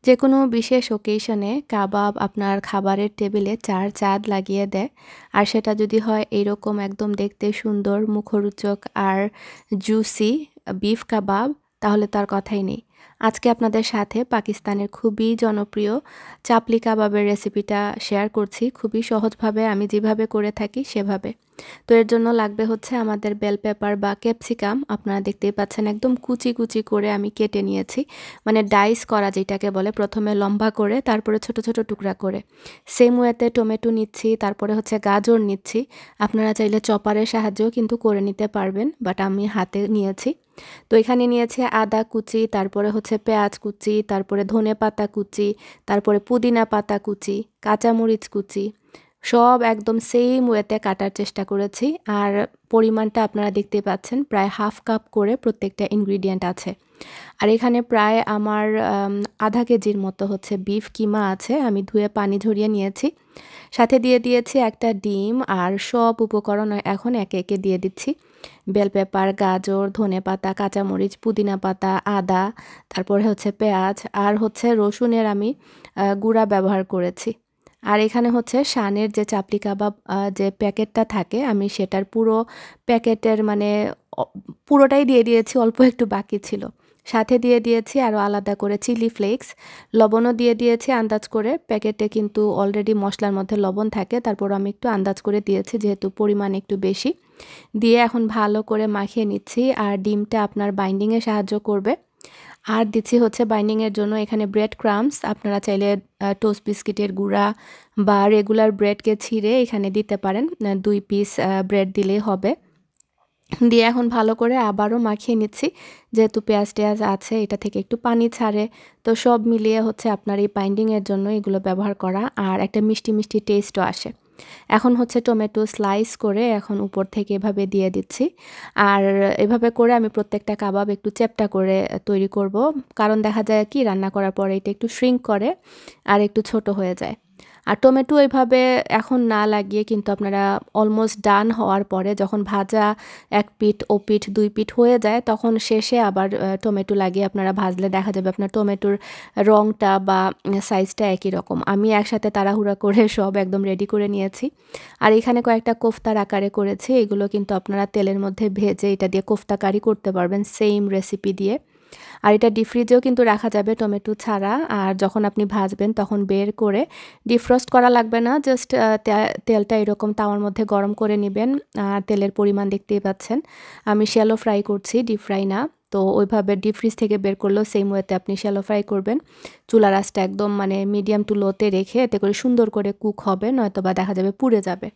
যেকোনো বিশেষ ওকেশনে কাবাব আপনার খাবারের টেবিলে চার চাঁদ লাগিয়ে দেয়। আর সেটা যদি হয় এইরকম একদম দেখতে সুন্দর, মুখরোচক আর জুসি বিফ কাবাব, তাহলে তার কথাই নেই। আজকে আপনাদের সাথে পাকিস্তানের খুবই জনপ্রিয় চাপলি কাবাবের রেসিপিটা শেয়ার করছি, খুবই সহজভাবে, আমি যেভাবে করে থাকি সেভাবে। তো এর জন্য লাগবে হচ্ছে আমাদের বেল পেপার বা ক্যাপসিকাম। আপনারা দেখতেই পাচ্ছেন একদম কুচি কুচি করে আমি কেটে নিয়েছি, মানে ডাইস করা যেটাকে বলে, প্রথমে লম্বা করে তারপরে ছোট ছোট টুকরা করে। সেম ওয়েতে টমেটো নিচ্ছি, তারপরে হচ্ছে গাজর নিচ্ছি। আপনারা চাইলে চপারের সাহায্যেও কিন্তু করে নিতে পারবেন, বাট আমি হাতে নিয়েছি। তো এখানে নিয়েছি আদা কুচি, তারপরে হচ্ছে পেঁয়াজ কুচি, তারপরে ধনে পাতা কুচি, তারপরে পুদিনা পাতা কুচি, কাঁচামরিচ কুচি, সব একদম সেম ওয়েতে কাটার চেষ্টা করেছি। আর পরিমাণটা আপনারা দেখতে পাচ্ছেন, প্রায় হাফ কাপ করে প্রত্যেকটা ইনগ্রিডিয়েন্ট আছে। আর এখানে প্রায় আমার আধা কেজির মতো হচ্ছে বিফ কিমা আছে, আমি ধুয়ে পানি ঝরিয়ে নিয়েছি। সাথে দিয়ে দিয়েছি একটা ডিম, আর সব উপকরণ এখন একে একে দিয়ে দিচ্ছি। বেল পেপার, গাজর, ধনে পাতা, কাঁচামরিচ, পুদিনা পাতা, আদা, তারপরে হচ্ছে পেঁয়াজ, আর হচ্ছে রসুনের আমি গুঁড়া ব্যবহার করেছি। আর এখানে হচ্ছে শানের যে চাপলি কাবাব যে প্যাকেটটা থাকে, আমি সেটার পুরো প্যাকেটের মানে পুরোটাই দিয়ে দিয়েছি, অল্প একটু বাকি ছিল। সাথে দিয়ে দিয়েছি আরও আলাদা করে চিলি ফ্লেক্স, লবণও দিয়ে দিয়েছি আন্দাজ করে। প্যাকেটে কিন্তু অলরেডি মশলার মধ্যে লবণ থাকে, তারপর আমি একটু আন্দাজ করে দিয়েছি যেহেতু পরিমাণ একটু বেশি। দিয়ে এখন ভালো করে মাখিয়ে নিচ্ছি, আর ডিমটা আপনার বাইন্ডিংয়ে সাহায্য করবে। আর দিচ্ছি হচ্ছে বাইন্ডিংয়ের জন্য এখানে ব্রেড ক্রাম্বস, আপনারা চাইলে টোস্ট বিস্কিটের গুঁড়া বা রেগুলার ব্রেডকে ছিঁড়ে এখানে দিতে পারেন, 2 পিস ব্রেড দিলেই হবে। দিয়ে এখন ভালো করে আবারও মাখিয়ে নিচ্ছি, যেহেতু পেঁয়াজ টেয়াজ আছে এটা থেকে একটু পানি ছাড়ে। তো সব মিলিয়ে হচ্ছে আপনার এই বাইন্ডিংয়ের জন্য এগুলো ব্যবহার করা, আর একটা মিষ্টি মিষ্টি টেস্টও আসে। এখন হচ্ছে টমেটো স্লাইস করে এখন উপর থেকে এভাবে দিয়ে দিচ্ছি। আর এভাবে করে আমি প্রত্যেকটা কাবাব একটু চ্যাপ্টা করে তৈরি করব, কারণ দেখা যায় কি রান্না করার পরে এটা একটু শ্রিঙ্ক করে আর একটু ছোট হয়ে যায়। আর টমেটো এইভাবে এখন না লাগিয়ে কিন্তু আপনারা অলমোস্ট ডান হওয়ার পরে যখন ভাজা এক পিঠ ও পিঠ 2 পিঠ হয়ে যায়, তখন শেষে আবার টমেটো লাগিয়ে আপনারা ভাজলে দেখা যাবে আপনার টমেটোর রঙটা বা সাইজটা একই রকম। আমি একসাথে তাড়াহুড়া করে সব একদম রেডি করে নিয়েছি। আর এখানে কয়েকটা কোফতার আকারে করেছি, এগুলো কিন্তু আপনারা তেলের মধ্যে ভেজে এটা দিয়ে কোফতা কারি করতে পারবেন সেম রেসিপি দিয়ে। আর এটা ডিপ ফ্রিজেও কিন্তু রাখা যাবে টমেটো ছাড়া। আর যখন আপনি ভাজবেন তখন বের করে ডিফ্রস্ট করা লাগবে না, জাস্ট তেলটা এরকম তাওয়ার মধ্যে গরম করে নেবেন। আর তেলের পরিমাণ দেখতেই পাচ্ছেন, আমি শ্যালো ফ্রাই করছি, ডিপ ফ্রাই না। তো ওইভাবে ডিপ ফ্রিজ থেকে বের করলেও সেম ওয়েতে আপনি শ্যালো ফ্রাই করবেন। চুলার আঁচটা একদম মানে মিডিয়াম টু লোতে রেখে, এতে করে সুন্দর করে কুক হবে, নয়তো বা দেখা যাবে পুড়ে যাবে।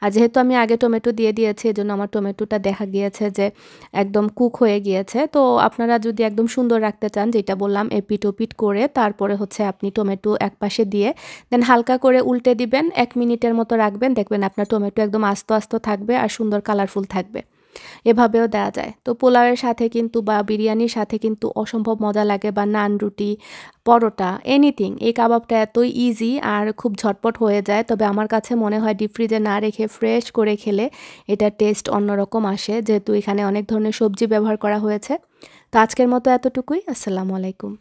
আর যেহেতু আমি আগে টমেটো দিয়ে দিয়েছি, এজন্য আমার টমেটোটা দেখা গিয়েছে যে একদম কুক হয়ে গিয়েছে। তো আপনারা যদি একদম সুন্দর রাখতে চান, যেটা বললাম এপিট ওপিট করে তারপরে হচ্ছে আপনি টমেটো এক পাশে দিয়ে দেন হালকা করে উল্টে দিবেন, 1 মিনিটের মতো রাখবেন, দেখবেন আপনার টমেটো একদম আস্ত আস্ত থাকবে আর সুন্দর কালারফুল থাকবে। এভাবেও দেওয়া যায়। তো পোলাওয়ের সাথে কিন্তু বা বিরিয়ানির সাথে কিন্তু অসম্ভব মজা লাগে, বা নান রুটি, পরোটা, এনিথিং। এই কাবাবটা এতই ইজি আর খুব ঝটপট হয়ে যায়। তবে আমার কাছে মনে হয় ডিপ ফ্রিজে না রেখে ফ্রেশ করে খেলে এটার টেস্ট অন্যরকম আসে, যেহেতু এখানে অনেক ধরনের সবজি ব্যবহার করা হয়েছে। তো আজকের মতো এতটুকুই। আসসালামু আলাইকুম।